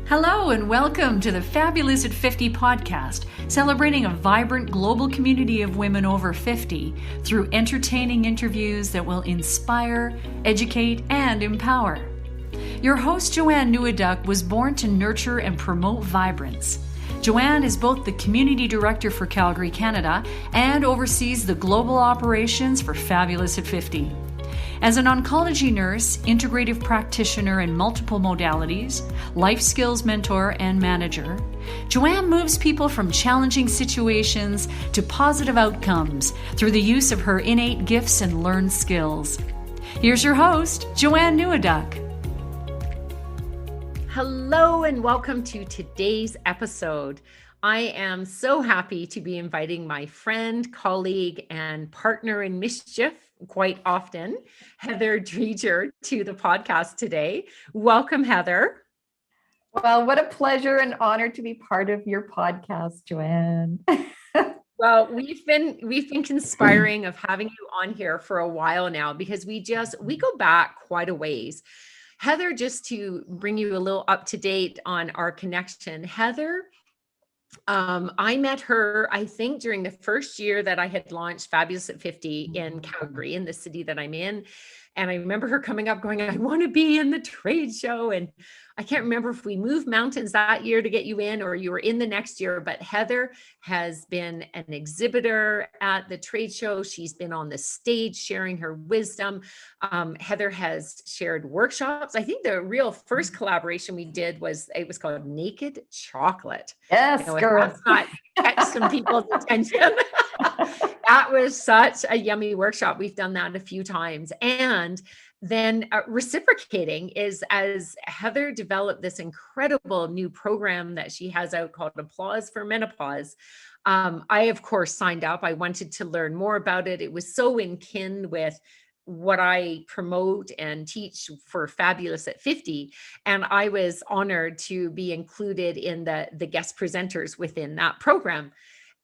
Hello and welcome to the Fabulous at 50 podcast, celebrating a vibrant global community of women over 50 through entertaining interviews that will inspire, educate, and empower. Your host, Joanne Neweduk, was born to nurture and promote vibrance. Joanne is both the Community Director for Calgary, Canada, and oversees the global operations for Fabulous at 50. As an oncology nurse, integrative practitioner in multiple modalities, life skills mentor, and manager, Joanne moves people from challenging situations to positive outcomes through the use of her innate gifts and learned skills. Here's your host, Joanne Neweduk. Hello and welcome to today's episode. I am so happy to be inviting my friend, colleague, and partner in mischief quite often, Heather Driedger, to the podcast today. Welcome, Heather. Well, what a pleasure and honor to be part of your podcast, Joanne. Well, we've been conspiring of having you on here for a while now because we go back quite a ways. Heather, just to bring you a little up to date on our connection, Heather, I met her, I think, during the first year that I had launched Fabulous at 50 in Calgary, in the city that I'm in. And I remember her coming up going, I want to be in the trade show. And I can't remember if we moved mountains that year to get you in or you were in the next year, but Heather has been an exhibitor at the trade show. She's been on the stage sharing her wisdom. Heather has shared workshops. I think the real first collaboration we did was called Naked Chocolate. Yes, girl. That's not catch some people's attention. That was such a yummy workshop. We've done that a few times. And then reciprocating is as Heather developed this incredible new program that she has out called Applause for Menopause. I, of course, signed up. I wanted to learn more about it. It was so in kin with what I promote and teach for Fabulous at 50. And I was honored to be included in the guest presenters within that program.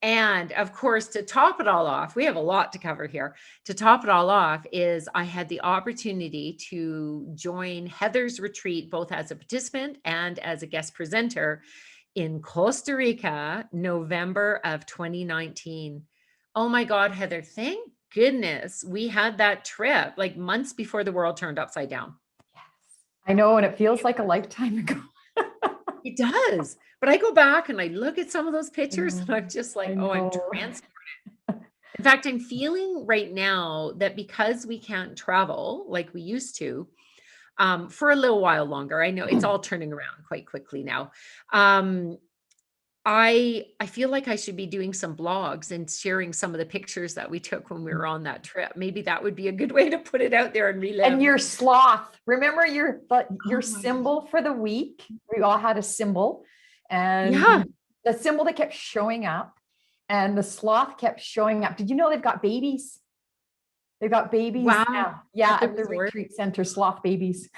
And of course, to top it all off, we have a lot to cover here. To top it all off is I had the opportunity to join Heather's retreat, both as a participant and as a guest presenter in Costa Rica, November of 2019. Oh my God, Heather, thank goodness we had that trip like months before the world turned upside down. Yes, I know. And it feels like a lifetime ago. It does. But I go back and I look at some of those pictures and I'm just like, oh, I'm transported. In fact, I'm feeling right now that because we can't travel like we used to, for a little while longer, I know it's all turning around quite quickly now. I feel like I should be doing some blogs and sharing some of the pictures that we took when we were on that trip. Maybe that would be a good way to put it out there and relive. And your sloth. Remember your symbol for the week? We all had a symbol. And the symbol that kept showing up and the sloth kept showing up. Did you know they've got babies? They've got babies. Wow. Now. Yeah, at the retreat center, sloth babies.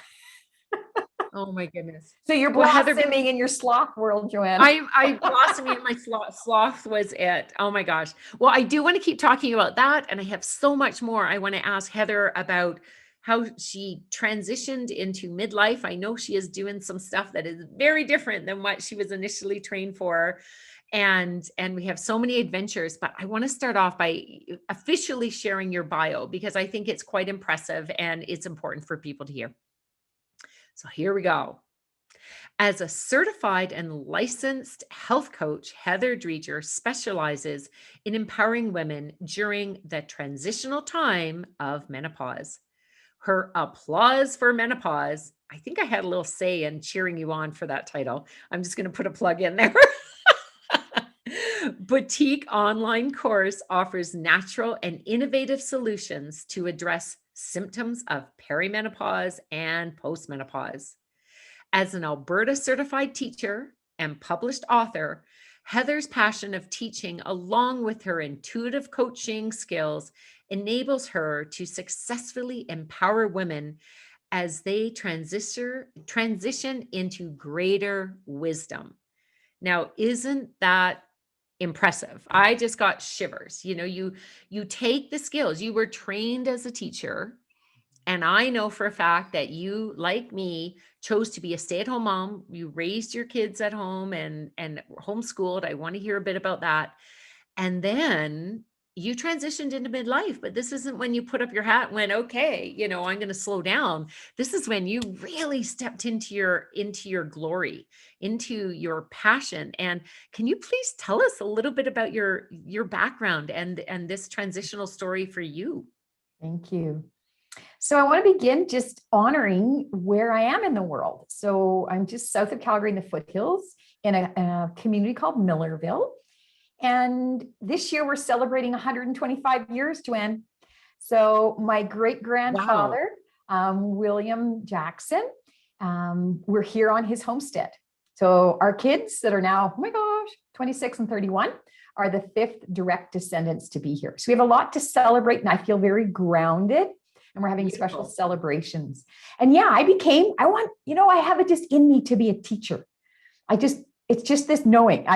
Oh my goodness. So you're blossoming in your sloth world, Joanne. I blossoming in my sloth was it. Oh my gosh. Well, I do want to keep talking about that. And I have so much more. I want to ask Heather about how she transitioned into midlife. I know she is doing some stuff that is very different than what she was initially trained for. And we have so many adventures, but I want to start off by officially sharing your bio because I think it's quite impressive and it's important for people to hear. So here we go. As a certified and licensed health coach, Heather Driedger specializes in empowering women during the transitional time of menopause. Her Applause for Menopause, I think I had a little say in cheering you on for that title. I'm just going to put a plug in there. Boutique online course offers natural and innovative solutions to address symptoms of perimenopause and postmenopause. As an Alberta certified teacher and published author, Heather's passion of teaching, along with her intuitive coaching skills, enables her to successfully empower women as they transition into greater wisdom. Now, isn't that impressive? I just got shivers. You know, you take the skills. You were trained as a teacher And I know for a fact that you, like me, chose to be a stay-at-home mom. You raised your kids at home and homeschooled. I want to hear a bit about that. And then you transitioned into midlife, but this isn't when you put up your hat and went, okay, I'm going to slow down. This is when you really stepped into your glory, into your passion. And can you please tell us a little bit about your background and this transitional story for you? Thank you. So I want to begin just honoring where I am in the world. So I'm just south of Calgary in the foothills in a community called Millerville. And this year we're celebrating 125 years, Joanne. So my great-grandfather, William Jackson, we're here on his homestead. So our kids that are now, oh my gosh, 26 and 31 are the fifth direct descendants to be here. So we have a lot to celebrate, and I feel very grounded, and we're having special celebrations. And yeah, I have it just in me to be a teacher. It's just this knowing.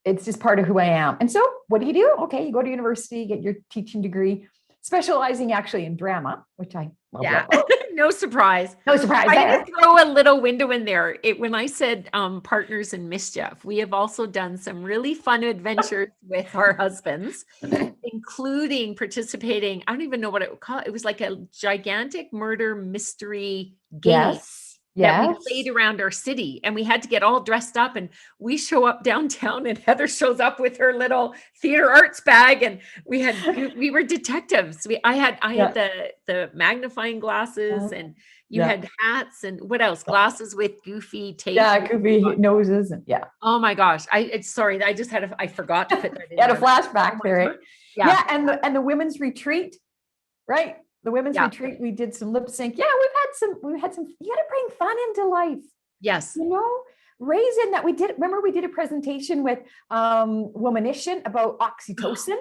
It's just part of who I am. And so what do? Okay, you go to university, get your teaching degree, specializing actually in drama, which I love. Yeah, no surprise. No surprise. I'm going to throw a little window in there. When I said partners in mischief, we have also done some really fun adventures with our husbands, including participating. I don't even know what it would call. It was like a gigantic murder mystery game. That we played around our city, and we had to get all dressed up, and we show up downtown and Heather shows up with her little theater arts bag, and we were detectives. I had the magnifying glasses, and you had hats, and what else? Glasses with goofy tape. Yeah, goofy noses. And oh my gosh. Sorry. I forgot to put that in. You had a flashback there. Right? Yeah. And the women's retreat, right? The women's retreat, we did some lip sync. Yeah, we've had some, you got to bring fun into life. Yes. Raisin that we did. Remember we did a presentation with Womanition about oxytocin.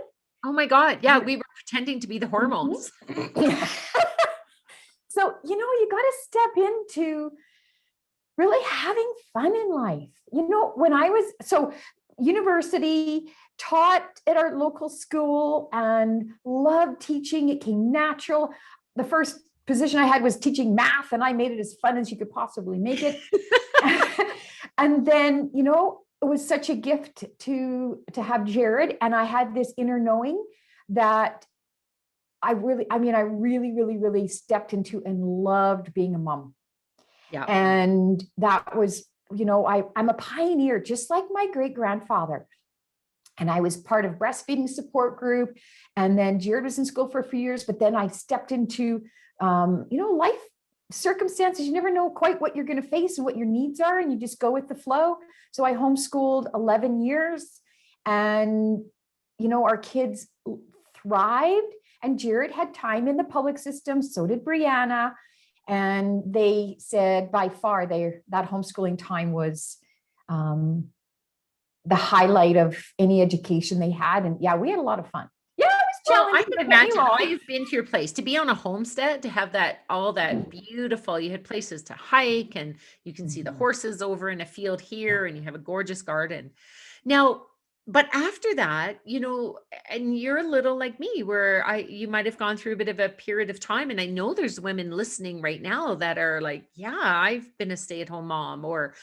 Oh my God. Yeah. We were pretending to be the hormones. So, you got to step into really having fun in life. When I was, university, taught at our local school and loved teaching. It came natural. The first position I had was teaching math, and I made it as fun as you could possibly make it. And then, it was such a gift to have Jared. And I had this inner knowing that I really, really stepped into and loved being a mom. Yeah. And that was, I'm a pioneer, just like my great-grandfather. And I was part of breastfeeding support group. And then Jared was in school for a few years, but then I stepped into, life circumstances. You never know quite what you're going to face and what your needs are, and you just go with the flow. So I homeschooled 11 years, and, our kids thrived, and Jared had time in the public system. So did Brianna. And they said by far that homeschooling time was, the highlight of any education they had. And yeah, we had a lot of fun. Yeah, it was challenging. I can imagine. I've been to your place to be on a homestead, to have all that beautiful, you had places to hike, and you can see the horses over in a field here, and you have a gorgeous garden. Now, but after that, and you're a little like me, where you might have gone through a bit of a period of time. And I know there's women listening right now that are like, yeah, I've been a stay-at-home mom, or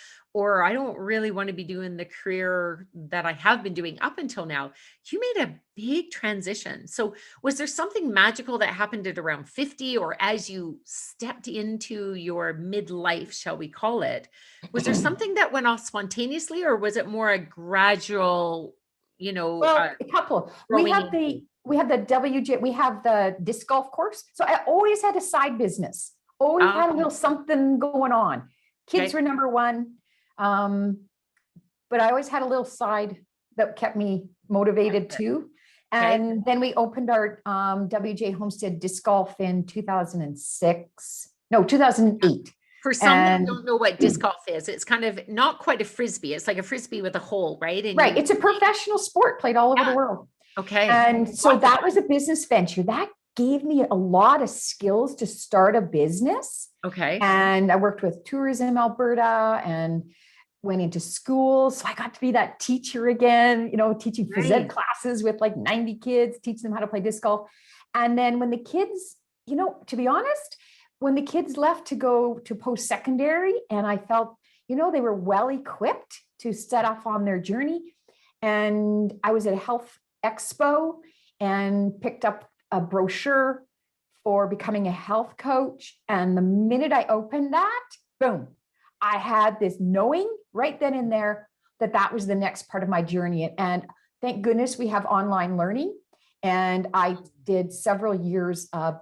I don't really want to be doing the career that I have been doing up until now. You made a big transition. So was there something magical that happened at around 50, or as you stepped into your midlife, shall we call it? Was there something that went off spontaneously, or was it more a gradual, a couple. We have the WJ, we have the disc golf course. So I always had a side business, always had a little something going on. Kids were number one. But I always had a little side that kept me motivated too. And then we opened our WJ Homestead Disc Golf in 2008. For some that don't know what disc golf is, it's kind of not quite a frisbee. It's like a frisbee with a hole, right? And it's a professional sport played all over the world. Okay. And so that was a business venture. That gave me a lot of skills to start a business. Okay. And I worked with Tourism Alberta and went into school. So I got to be that teacher again, teaching phys ed classes with like 90 kids, teach them how to play disc golf. And then when the kids, to be honest, when the kids left to go to post-secondary, and I felt, they were well equipped to set off on their journey. And I was at a health expo and picked up a brochure for becoming a health coach. And the minute I opened that, boom, I had this knowing right then and there that was the next part of my journey. And thank goodness we have online learning. And I did several years of,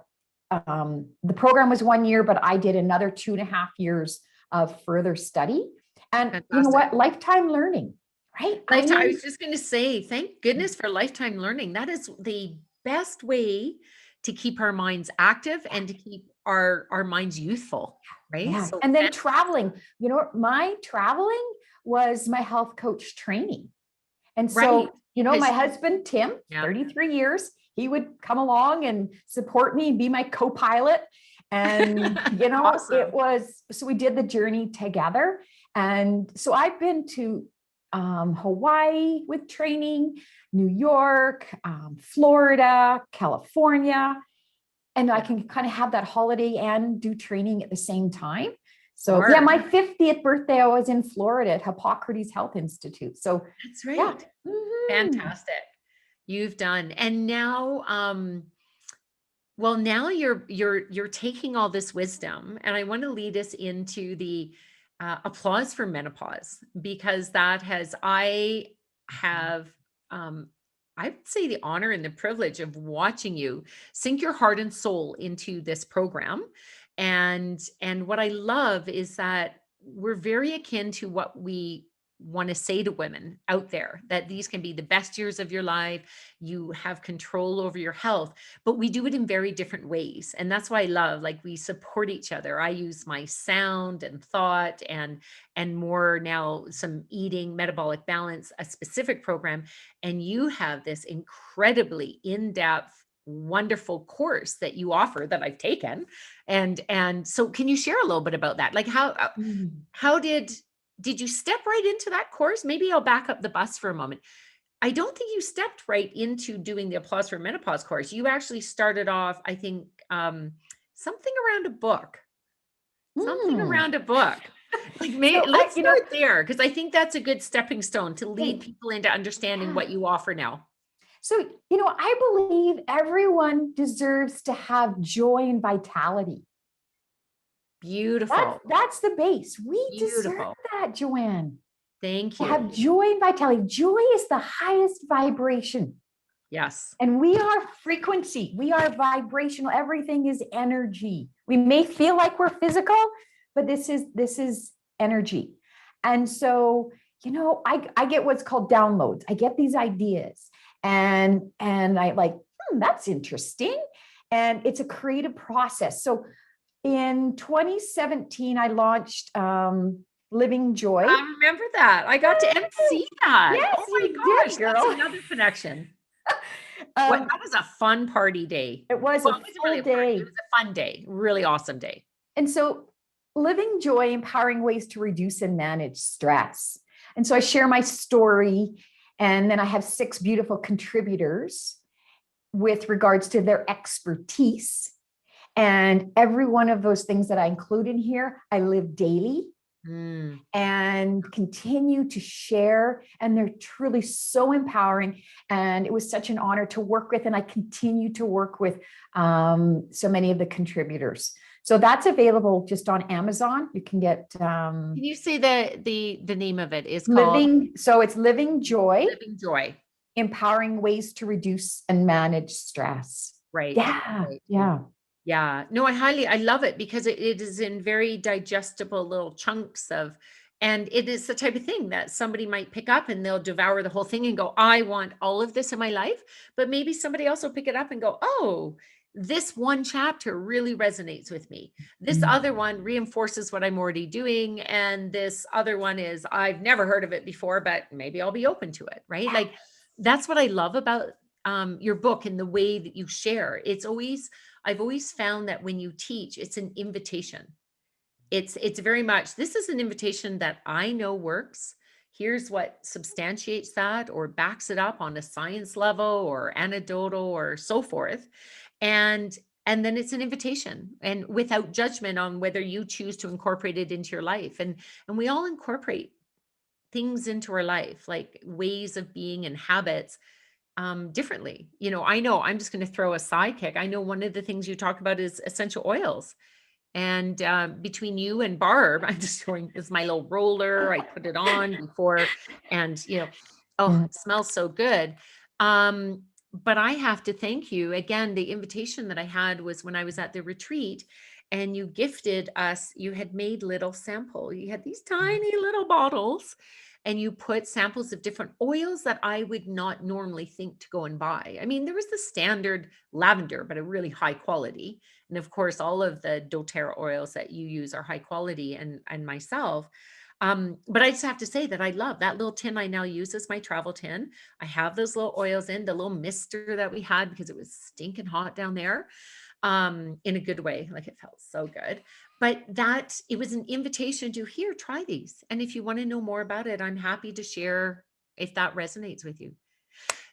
the program was 1 year, but I did another 2.5 years of further study. And Fantastic. you know what? Lifetime learning, right? I was just going to say, thank goodness for lifetime learning. That is the best way to keep our minds active and to keep our minds youthful, right? Yeah. So And then traveling, my traveling was my health coach training. And so, my husband, Tim, 33 years, he would come along and support me and be my co-pilot. And, awesome. So we did the journey together. And so I've been to Hawaii with training, New York, Florida, California, and I can kind of have that holiday and do training at the same time. So my 50th birthday, I was in Florida at Hippocrates Health Institute. So that's right. Fantastic. You've done. And now, now you're taking all this wisdom, and I want to lead us into the applause for menopause, because I have, I would say, the honor and the privilege of watching you sink your heart and soul into this program. And what I love is that we're very akin to what we want to say to women out there, that these can be the best years of your life. You have control over your health, but we do it in very different ways. And that's why I love, we support each other. I use my sound and thought and more now, some eating, metabolic balance, a specific program. And you have this incredibly in-depth, wonderful course that you offer that I've taken. And so can you share a little bit about that? How did you step right into that course? Maybe I'll back up the bus for a moment. I don't think you stepped right into doing the Applause for Menopause course. You actually started off, I think, something around a book. Something around a book. Let's start there, because I think that's a good stepping stone to lead people into understanding what you offer now. So, I believe everyone deserves to have joy and vitality. Beautiful. That's the base. We deserve that, Joanne. Thank you. To have joy and vitality. Joy is the highest vibration. Yes. And we are frequency. We are vibrational. Everything is energy. We may feel like we're physical, but this is energy. And so, I get what's called downloads. I get these ideas and I that's interesting. And it's a creative process. So in 2017, I launched Living Joy. I remember that. I got to MC that. Yes, oh my gosh, did, girl. That's another connection. That was a fun party day. It was a full day. It was a fun day, really awesome day. And so Living Joy, empowering ways to reduce and manage stress. And so I share my story, and then I have 6 beautiful contributors with regards to their expertise. And every one of those things that I include in here, I live daily and continue to share. And they're truly so empowering. And it was such an honor to work with. And I continue to work with so many of the contributors. So that's available just on Amazon. You can get. Can you say the name of it is called? So it's Living Joy. Living Joy. Empowering ways to reduce and manage stress. Right. Yeah. Right. Yeah. Yeah. No, I love it, because it is in very digestible little chunks and it is the type of thing that somebody might pick up and they'll devour the whole thing and go, I want all of this in my life. But maybe somebody else will pick it up and go, oh, this one chapter really resonates with me. This other one reinforces what I'm already doing. And this other one is, I've never heard of it before, but maybe I'll be open to it. Right. That's what I love about your book and the way that you share. I've always found that when you teach, it's an invitation. It's very much, this is an invitation that I know works. Here's what substantiates that or backs it up on a science level or anecdotal or so forth. And And then it's an invitation, and without judgment on whether you choose to incorporate it into your life. And we all incorporate things into our life, like ways of being and habits, differently. I know, I'm just going to throw a sidekick. I know one of the things you talk about is essential oils. And between you and Barb, I'm just going, this is my little roller. I put it on before, and oh, it smells so good. But I have to thank you again. The invitation that I had was when I was at the retreat, and you gifted us, you had made little sample. You had these tiny little bottles, and you put samples of different oils that I would not normally think to go and buy. I mean, there was the standard lavender, but a really high quality. And of course, all of the doTERRA oils that you use are high quality, and myself. But I just have to say that I love that little tin I now use as my travel tin. I have those little oils in the little mister that we had because it was stinking hot down there, in a good way. Like, it felt so good. But that it was an invitation to, here, try these. And if you want to know more about it, I'm happy to share if that resonates with you.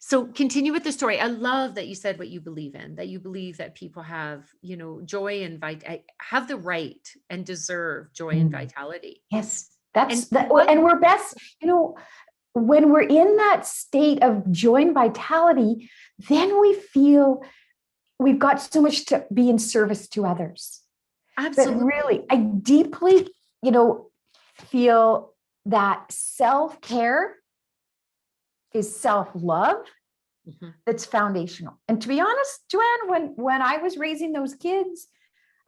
So continue with the story. I love that you said what you believe in, that you believe that people have, joy and have the right and deserve joy and vitality. Yes. And And we're best, when we're in that state of joy and vitality, then we feel we've got so much to be in service to others. Absolutely. But really, I deeply, feel that self-care is self-love. That's foundational. And to be honest, Joanne, when I was raising those kids,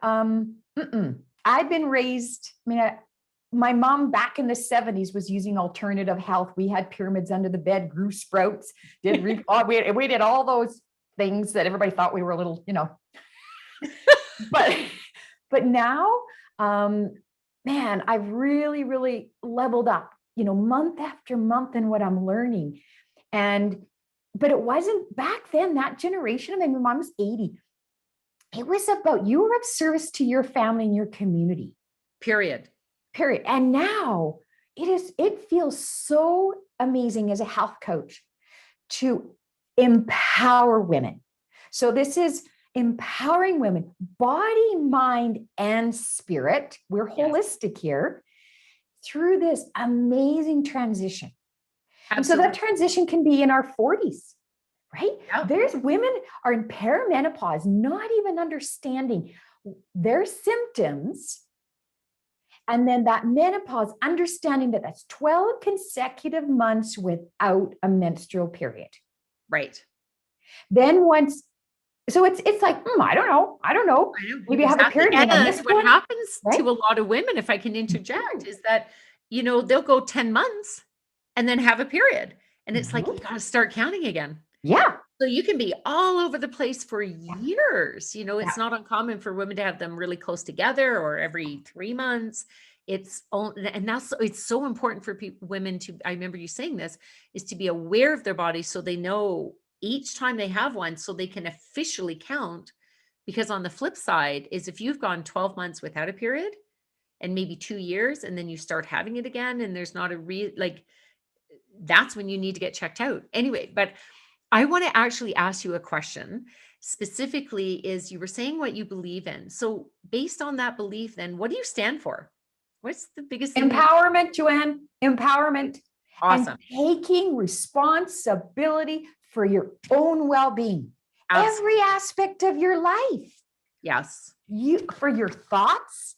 I'd been raised, my mom back in the 70s was using alternative health. We had pyramids under the bed, grew sprouts, we did all those things that everybody thought we were a little, but now, man, I've really, really leveled up, month after month in what I'm learning. But it wasn't back then, that generation. I mean, my mom's 80. It was about, you were of service to your family and your community. Period. And now it feels so amazing as a health coach to empower women. So this is empowering women, body, mind, and spirit. We're holistic here through this amazing transition. Absolutely. And so that transition can be in our 40s, right? Yep. There's women are in perimenopause, not even understanding their symptoms. And then that menopause, understanding that that's 12 consecutive months without a menstrual period. Right. Then so it's like, I don't know. Maybe I have a period. And what happens to a lot of women, if I can interject, is that, they'll go 10 months and then have a period. And it's like, you got to start counting again. Yeah. So you can be all over the place for years. It's not uncommon for women to have them really close together or every 3 months. It's so important for women to, I remember you saying this, is to be aware of their bodies so they know each time they have one, so they can officially count. Because on the flip side is, if you've gone 12 months without a period and maybe 2 years, and then you start having it again, and there's not that's when you need to get checked out. Anyway, but I want to actually ask you a question specifically. Is, you were saying what you believe in. So based on that belief, then what do you stand for? What's the biggest thing? Empowerment, Joanne. Empowerment. Awesome. And taking responsibility for your own well-being. Every aspect of your life. Yes. For your thoughts,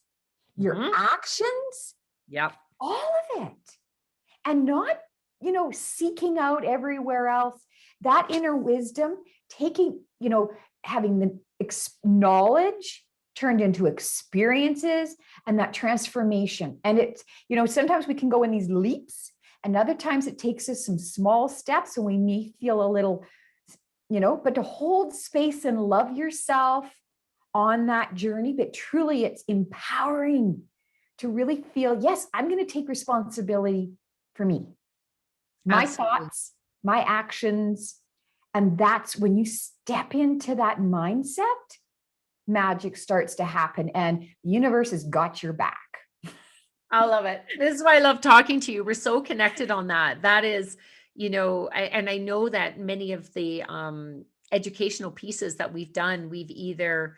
your actions. Yep. All of it. And not, seeking out everywhere else. That inner wisdom, taking, having the knowledge turned into experiences, and that transformation. And it's, sometimes we can go in these leaps, and other times it takes us some small steps, and we may feel a little, but to hold space and love yourself on that journey. But truly, it's empowering to really feel, yes, I'm going to take responsibility for me, my thoughts, my actions. And that's when you step into that mindset, magic starts to happen, and the universe has got your back. I love it. This is why I love talking to you. We're so connected on that. That is, and I know that many of the educational pieces that we've done, we've either,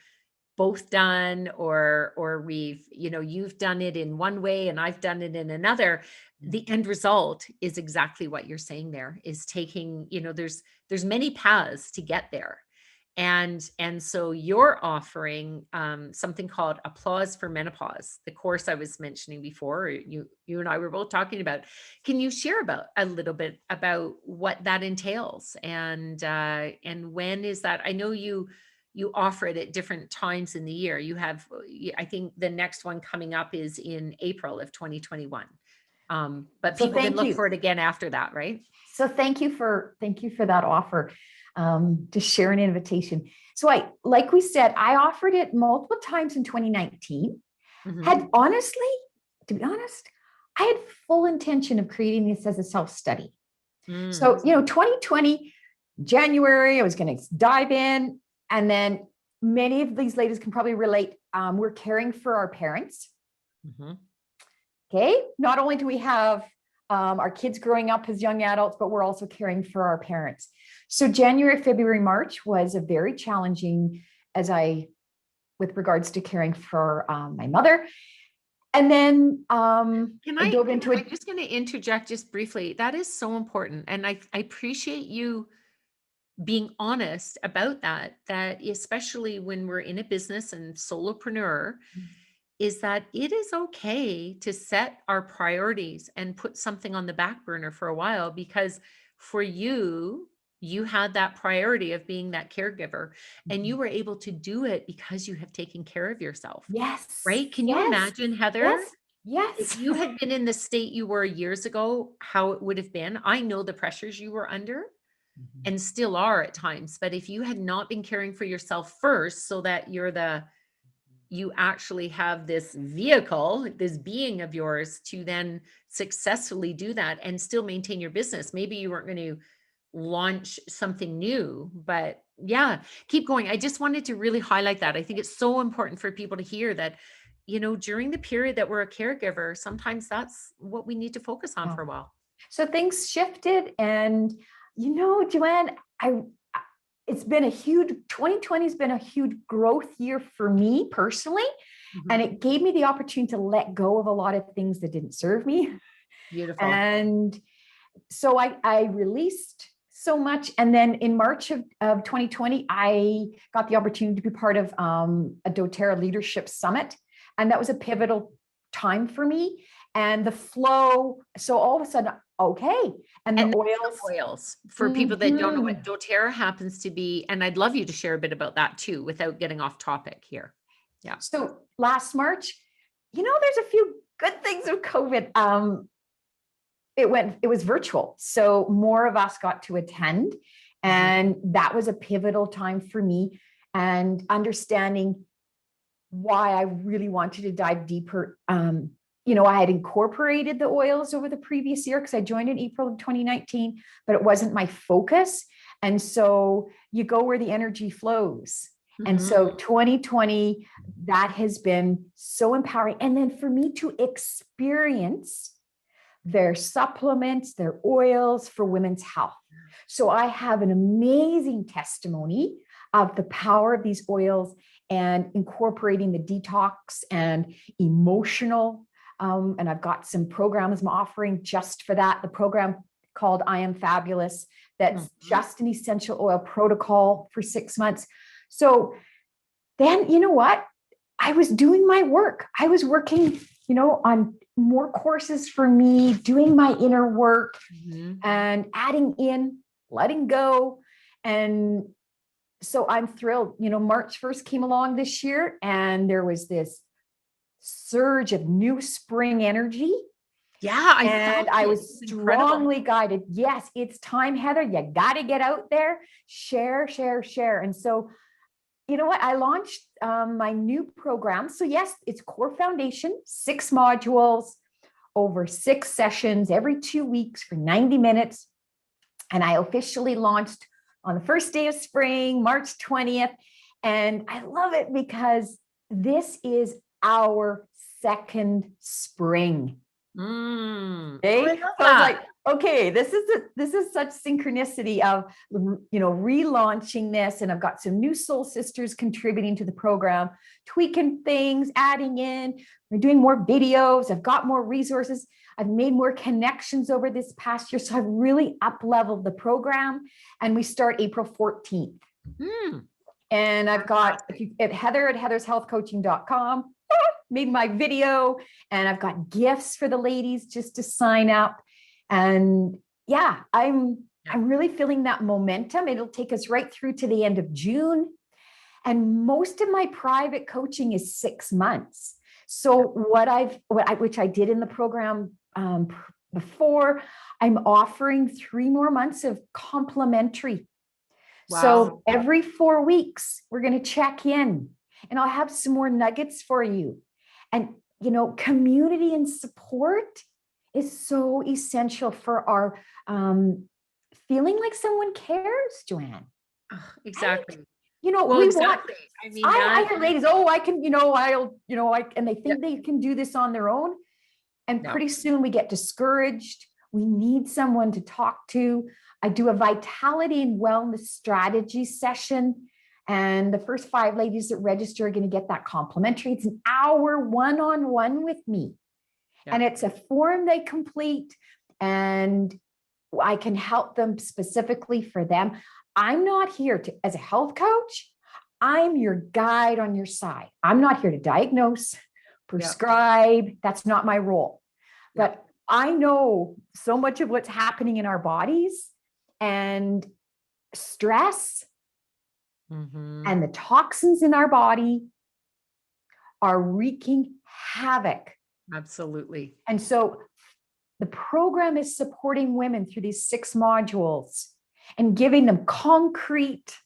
both done, or we've, you've done it in one way and I've done it in another, the end result is exactly what you're saying there, is taking, there's many paths to get there. And so you're offering something called Applause for Menopause, the course I was mentioning before, you and I were both talking about. Can you share about a little bit about what that entails, and when is that? I know you offer it at different times in the year. You have, I think the next one coming up is in April of 2021. But So people can thank look you. for it again after that, right? So thank you for that offer, to share an invitation. So like we said, I offered it multiple times in 2019. Mhm. To be honest, I had full intention of creating this as a self-study. Mm. So, 2020, January, I was going to dive in. And then many of these ladies can probably relate. We're caring for our parents. Mhm. Okay. Not only do we have our kids growing up as young adults, but we're also caring for our parents. So January, February, March was a very challenging with regards to caring for my mother. And then I dove into it. I'm just going to interject just briefly. That is so important. And I appreciate you being honest about that especially when we're in a business and solopreneur, is that it is okay to set our priorities and put something on the back burner for a while, because for you had that priority of being that caregiver, and you were able to do it because you have taken care of yourself. Yes. Right? Can you Yes. imagine, Heather? Yes. If you had been in the state you were years ago, how it would have been. I know the pressures you were under and still are at times, but if you had not been caring for yourself first, so that you actually have this vehicle, this being of yours, to then successfully do that and still maintain your business. Maybe you weren't going to launch something new, but yeah, keep going. I just wanted to really highlight that. I think it's so important for people to hear that, during the period that we're a caregiver, sometimes that's what we need to focus on for a while. So things shifted, and Joanne, it's been 2020 has been a huge growth year for me personally. And it gave me the opportunity to let go of a lot of things that didn't serve me. Beautiful. And so I released so much. And then in March of 2020, I got the opportunity to be part of a Doterra Leadership Summit. And that was a pivotal time for me. And the flow, so all of a sudden, okay. And the oils, for people that don't know what Doterra happens to be. And I'd love you to share a bit about that too, without getting off topic here. Yeah. So last March, there's a few good things of COVID. It was virtual. So more of us got to attend. And that was a pivotal time for me, and understanding why I really wanted to dive deeper. I had incorporated the oils over the previous year because I joined in April of 2019, but it wasn't my focus. And so you go where the energy flows. And so 2020, that has been so empowering. And then for me to experience their supplements, their oils for women's health. So I have an amazing testimony of the power of these oils and incorporating the detox and emotional. And I've got some programs I'm offering just for that. The program called I Am Fabulous, that's just an essential oil protocol for 6 months. So then, you know what? I was doing my work. I was working, on more courses for me, doing my inner work and adding in, letting go. And so I'm thrilled. March 1st came along this year, and there was this surge of new spring energy. Yeah, I was strongly guided. Yes, it's time, Heather. You got to get out there, share. And so, you know what? I launched my new program. So yes, it's Core Foundation, 6 modules over 6 sessions every 2 weeks for 90 minutes. And I officially launched on the first day of spring, March 20th. And I love it because this is our second spring. Oh, I Okay. love So I was that. like, okay, this is such synchronicity of, relaunching this. And I've got some new soul sisters contributing to the program, tweaking things, adding in, we're doing more videos. I've got more resources. I've made more connections over this past year. So I've really up-leveled the program, and we start April 14th. And I've got, if you at Heather at heathershealthcoaching.com, made my video, and I've got gifts for the ladies just to sign up. And yeah, I'm really feeling that momentum. It'll take us right through to the end of June. And most of my private coaching is 6 months. So which I did in the program before, I'm offering 3 more months of complimentary. Wow. So every 4 weeks, we're going to check in, and I'll have some more nuggets for you. And, community and support is so essential for our feeling like someone cares, Joanne. Exactly. Right? Well, We exactly. want, I mean, I hear ladies, I can, and they think they can do this on their own. And pretty soon we get discouraged. We need someone to talk to. I do a vitality and wellness strategy session. And the first 5 ladies that register are going to get that complimentary. It's an hour one-on-one with me. Yeah. And it's a form they complete, and I can help them specifically for them. I'm not here as a health coach. I'm your guide on your side. I'm not here to diagnose, prescribe. Yeah. That's not my role. Yeah. But I know so much of what's happening in our bodies, and stress and the toxins in our body are wreaking havoc. Absolutely. And so the program is supporting women through these 6 modules and giving them concrete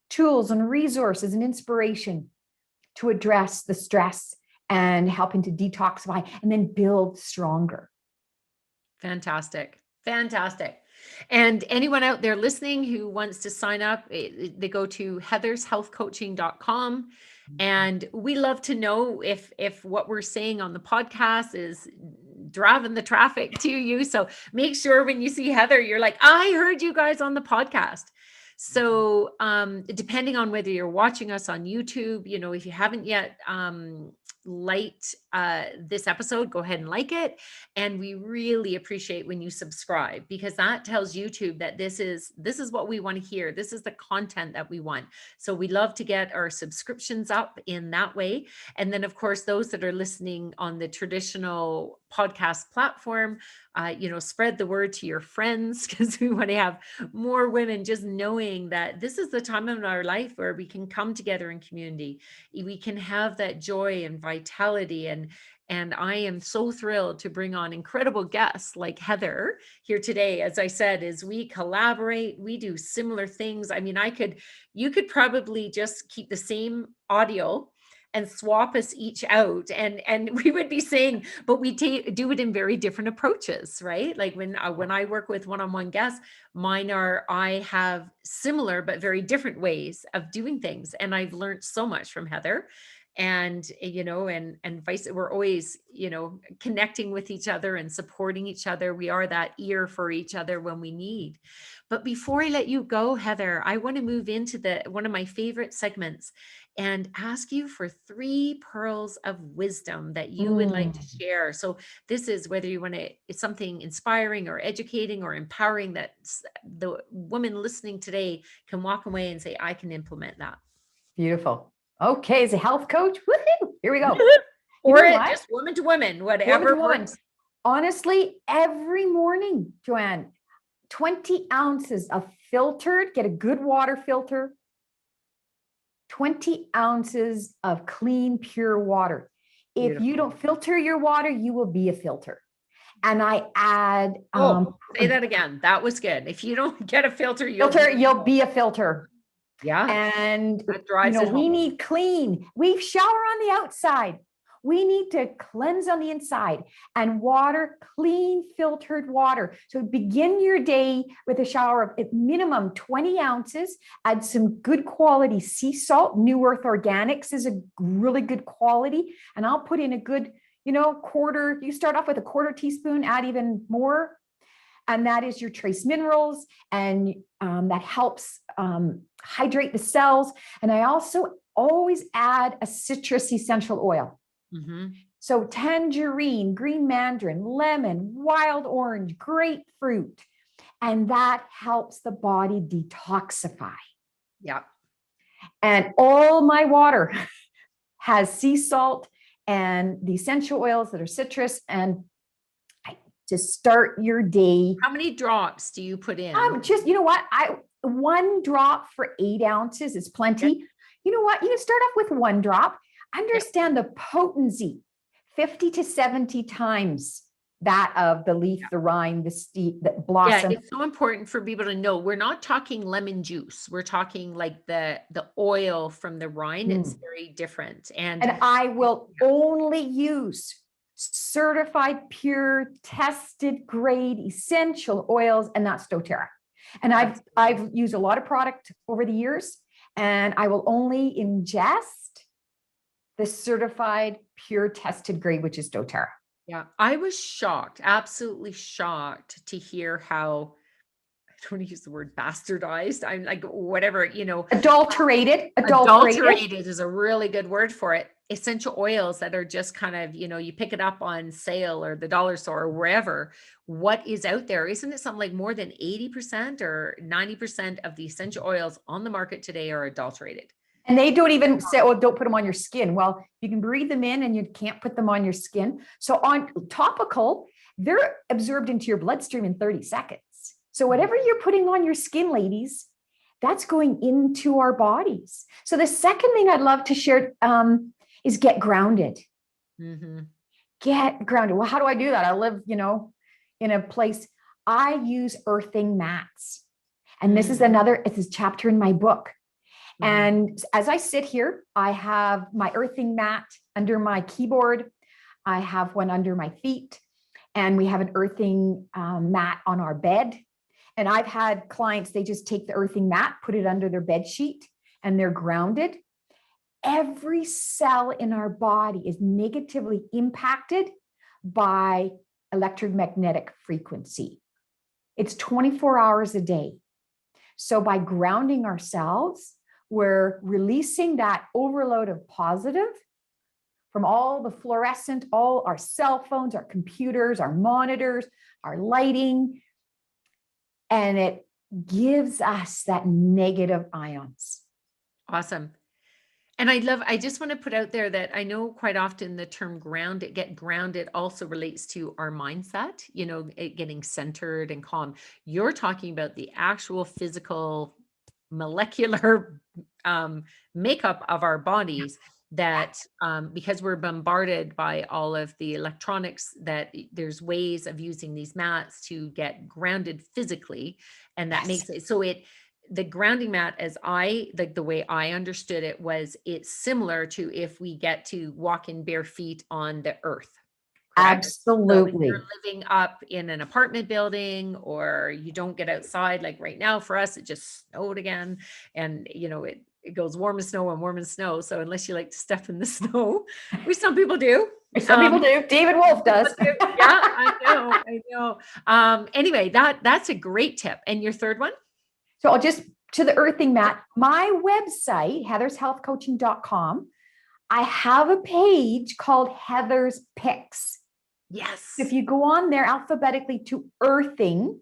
tools and resources and inspiration to address the stress and helping to detoxify and then build stronger. Fantastic. Fantastic. And anyone out there listening who wants to sign up, they go to heathershealthcoaching.com. And we love to know if what we're saying on the podcast is driving the traffic to you. So make sure when you see Heather, you're like, I heard you guys on the podcast. So depending on whether you're watching us on YouTube, if you haven't yet liked this episode, go ahead and like it. And we really appreciate when you subscribe, because that tells YouTube that this is what we want to hear. This is the content that we want. So we love to get our subscriptions up in that way. And then of course, those that are listening on the traditional podcast platform, spread the word to your friends, because we want to have more women just knowing that this is the time in our life where we can come together in community. We can have that joy and vitality. And I am so thrilled to bring on incredible guests like Heather here today. As I said, as we collaborate, we do similar things. I mean, you could probably just keep the same audio and swap us each out, and we would be saying, but we do it in very different approaches, right? Like when I work with one-on-one guests, I have similar but very different ways of doing things, and I've learned so much from Heather. And and vice, we're always connecting with each other and supporting each other. We are that ear for each other when we need. But before I let you go, Heather, I want to move into one of my favorite segments and ask you for 3 pearls of wisdom that you would like to share. So this is whether you want to, it's something inspiring or educating or empowering that the woman listening today can walk away and say, I can implement that. Beautiful. Okay, as a health coach, woohoo, here we go. Or just woman to woman, whatever works. Honestly, every morning, Joanne, 20 ounces of filtered, get a good water filter, 20 ounces of clean, pure water. If you don't filter your water, you will be a filter. And I add... say that again. That was good. If you don't get a filter, you'll be a filter. Yeah. And we need clean. We shower on the outside. We need to cleanse on the inside, and water, clean filtered water. So begin your day with a shower of at minimum 20 ounces. Add some good quality sea salt. New Earth Organics is a really good quality. And I'll put in a good, you start off with a quarter teaspoon, add even more. And that is your trace minerals. And that helps hydrate the cells. And I also always add a citrus essential oil. Mm-hmm. So tangerine, green mandarin, lemon, wild orange, grapefruit. And that helps the body detoxify. Yeah. And all my water has sea salt and the essential oils that are citrus. And to start your day. How many drops do you put in? Just, you know what? 1 drop for 8 ounces is plenty. Okay. You know what? You can start off with 1 drop. Understand the potency, 50 to 70 times that of the leaf, the rind, the steep, the blossom. Yeah, it's so important for people to know. We're not talking lemon juice. We're talking like the oil from the rind. It's very different. And I will only use certified, pure, tested grade essential oils, and that's Doterra. And I've used a lot of product over the years, and I will only ingest the certified, pure, tested grade, which is Doterra. Yeah, I was shocked, absolutely shocked to hear how, I don't want to use the word bastardized. I'm like, whatever, Adulterated is a really good word for it. Essential oils that are just kind of, you pick it up on sale or the dollar store or wherever. What is out there? Isn't it something like more than 80% or 90% of the essential oils on the market today are adulterated? And they don't even say, oh, don't put them on your skin. Well, you can breathe them in and you can't put them on your skin. So on topical, they're absorbed into your bloodstream in 30 seconds. So whatever you're putting on your skin, ladies, that's going into our bodies. So the second thing I'd love to share is get grounded. Mm-hmm. Get grounded. Well, how do I do that? I live, in a place. I use earthing mats. And this is it's a chapter in my book. And as I sit here, I have my earthing mat under my keyboard. I have one under my feet, and we have an earthing mat on our bed. And I've had clients, they just take the earthing mat, put it under their bed sheet, and they're grounded. Every cell in our body is negatively impacted by electromagnetic frequency. It's 24 hours a day. So by grounding ourselves, we're releasing that overload of positive from all the fluorescent, all our cell phones, our computers, our monitors, our lighting, and it gives us that negative ions. Awesome. And I just want to put out there that I know quite often the term get grounded also relates to our mindset, it getting centered and calm. You're talking about the actual physical molecular makeup of our bodies that because we're bombarded by all of the electronics, that there's ways of using these mats to get grounded physically. And that makes it so the grounding mat, as the way I understood it, was it's similar to if we get to walk in bare feet on the earth. Correct? Absolutely. So if you're living up in an apartment building, or you don't get outside, like right now for us, it just snowed again, and it goes warm as snow and warm as snow. So unless you like to step in the snow, which some people do. Some people do. David Wolf does. Yeah, I know. Anyway, that's a great tip. And your third one? So I'll just to the earthing mat, my website, heathershealthcoaching.com. I have a page called Heather's Picks. Yes. If you go on there alphabetically to earthing,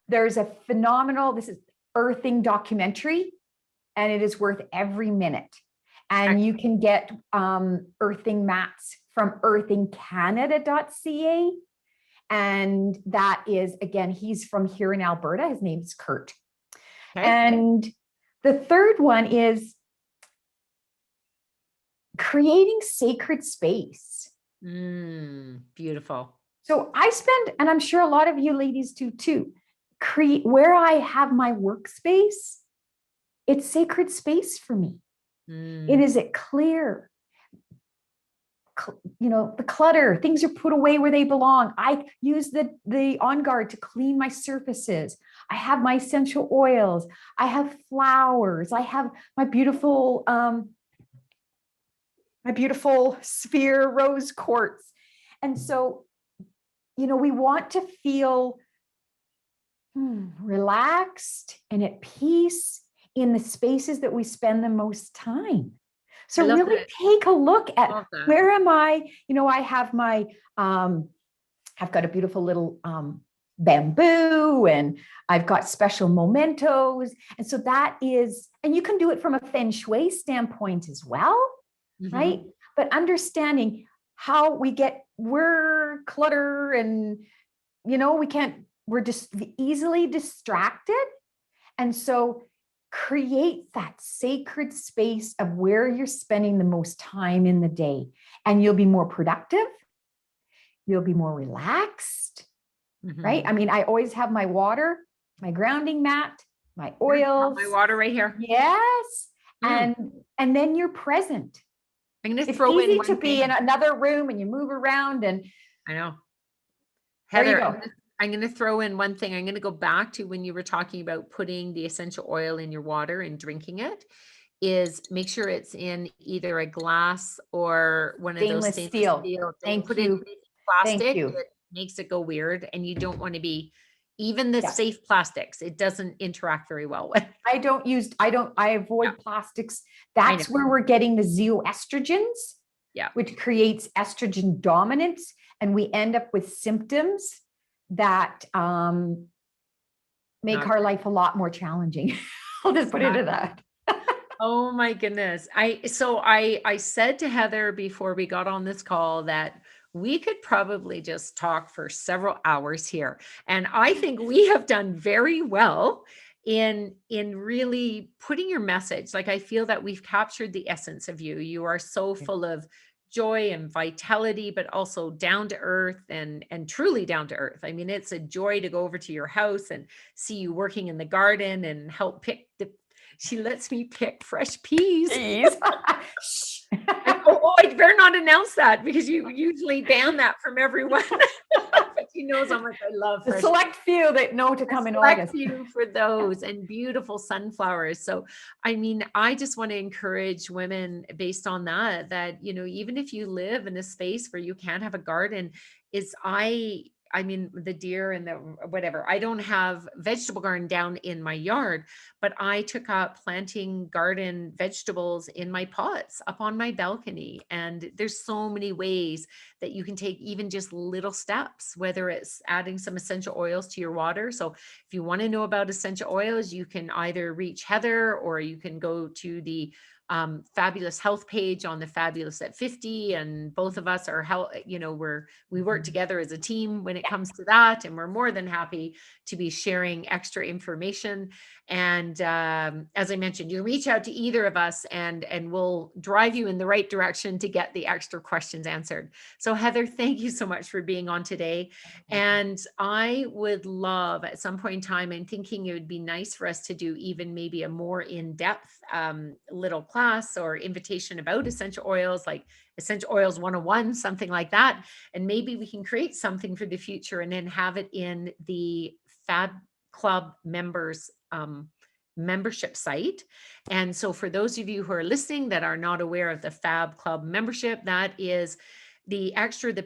there's a phenomenal, this is earthing documentary, and it is worth every minute. And you can get earthing mats from earthingcanada.ca. And that is, again, he's from here in Alberta. His name's Kurt. Okay. And the third one is creating sacred space. Beautiful. So I spend, and I'm sure a lot of you ladies do too, where I have my workspace, it's sacred space for me. It is clear. The clutter, things are put away where they belong. I use the On Guard to clean my surfaces. I have my essential oils. I have flowers. I have my beautiful sphere rose quartz. And so, we want to feel relaxed and at peace in the spaces that we spend the most time. So really take a look at where am I? I have my, I've got a beautiful little bamboo, and I've got special mementos. And so that is, and you can do it from a feng shui standpoint as well, right? But understanding how we're clutter and, we're just easily distracted. And so create that sacred space of where you're spending the most time in the day, and you'll be more productive. You'll be more relaxed, right? I mean, I always have my water, my grounding mat, my oils. My water right here. Yes. And then you're present. I'm going to throw in one thing. Be in another room and you move around, and I know. Heather, I'm going to throw in one thing. I'm going to go back to when you were talking about putting the essential oil in your water and drinking it. Is make sure it's in either a glass or one of those stainless steel. Thank put you. It in plastic. Thank you. It makes it go weird, and you don't want to be even the safe plastics. It doesn't interact very well with. I avoid plastics. That's where we're getting the xenoestrogens, which creates estrogen dominance, and we end up with symptoms that make our life a lot more challenging. I'll just put it to that. Oh my goodness. I said to Heather before we got on this call that we could probably just talk for several hours here. And I think we have done very well in really putting your message. Like, I feel that we've captured the essence of you. You are so full of joy and vitality, but also down to earth and truly down to earth. I mean, it's a joy to go over to your house and see you working in the garden and help pick she lets me pick fresh peas. I better not announce that, because you usually ban that from everyone. But she knows how much I love the select few that know to come in August. Few for those, and beautiful sunflowers. So, I mean, I just want to encourage women based on that, even if you live in a space where you can't have a garden, I mean, the deer and the whatever. I don't have vegetable garden down in my yard, but I took up planting garden vegetables in my pots up on my balcony. And there's so many ways that you can take even just little steps, whether it's adding some essential oils to your water. So if you want to know about essential oils, you can either reach Heather, or you can go to the Fabulous Health page on the Fabulous at 50. And both of us are we work together as a team when it comes to that. And we're more than happy to be sharing extra information. And as I mentioned, you reach out to either of us and we'll drive you in the right direction to get the extra questions answered. So Heather, thank you so much for being on today. And I would love at some point in time, I'm thinking it would be nice for us to do even maybe a more in-depth little class or invitation about essential oils, like Essential Oils 101, something like that. And maybe we can create something for the future and then have it in the Fab Club members membership site. And so for those of you who are listening that are not aware of the Fab Club membership, that is the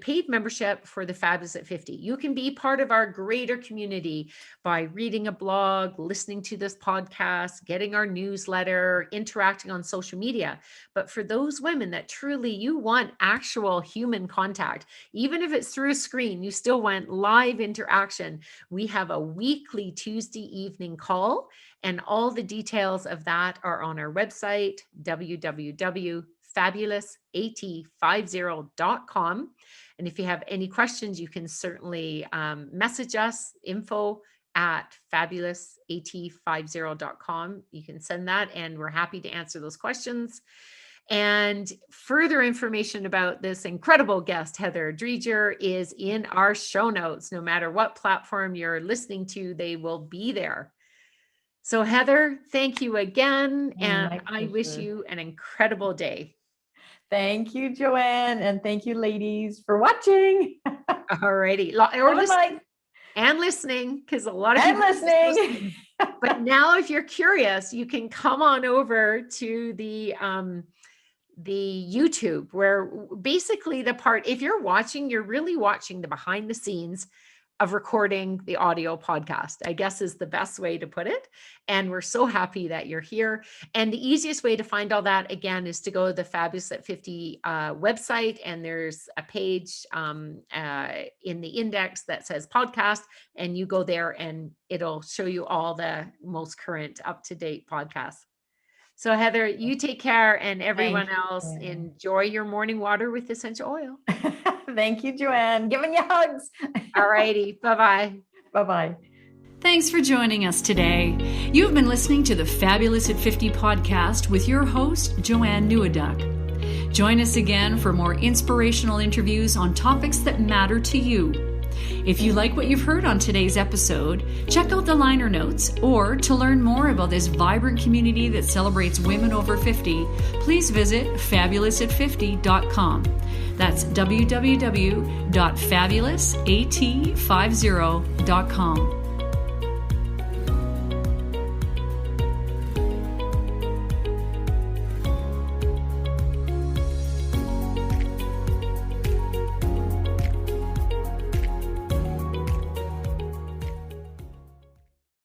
paid membership for the Fabulous at 50. You can be part of our greater community by reading a blog, listening to this podcast, getting our newsletter, interacting on social media. But for those women that truly you want actual human contact, even if it's through a screen, you still want live interaction. We have a weekly Tuesday evening call, and all the details of that are on our website, www.fabulousat50.com. And if you have any questions, you can certainly message us, info@fabulousat50.com. You can send that, and we're happy to answer those questions. And further information about this incredible guest, Heather Driedger, is in our show notes. No matter what platform you're listening to, they will be there. So Heather, thank you again. And I wish you an incredible day. Thank you, Joanne. And thank you, ladies, for watching. All righty. And listening, because a lot of people are listening. But now if you're curious, you can come on over to the the YouTube, where basically the part, if you're watching, you're really watching the behind the scenes of recording the audio podcast, I guess is the best way to put it. And we're so happy that you're here. And the easiest way to find all that, again, is to go to the Fabulous at 50 website. And there's a page in the index that says podcast. And you go there and it'll show you all the most current up-to-date podcasts. So Heather, you take care, and everyone else, enjoy your morning water with essential oil. Thank you, Joanne. Giving you hugs. All righty. Bye-bye. Bye-bye. Thanks for joining us today. You've been listening to the Fabulous at 50 podcast with your host, Joanne Nieuwendyk. Join us again for more inspirational interviews on topics that matter to you. If you like what you've heard on today's episode, check out the liner notes, or to learn more about this vibrant community that celebrates women over 50, please visit fabulousat50.com. That's www.fabulousat50.com.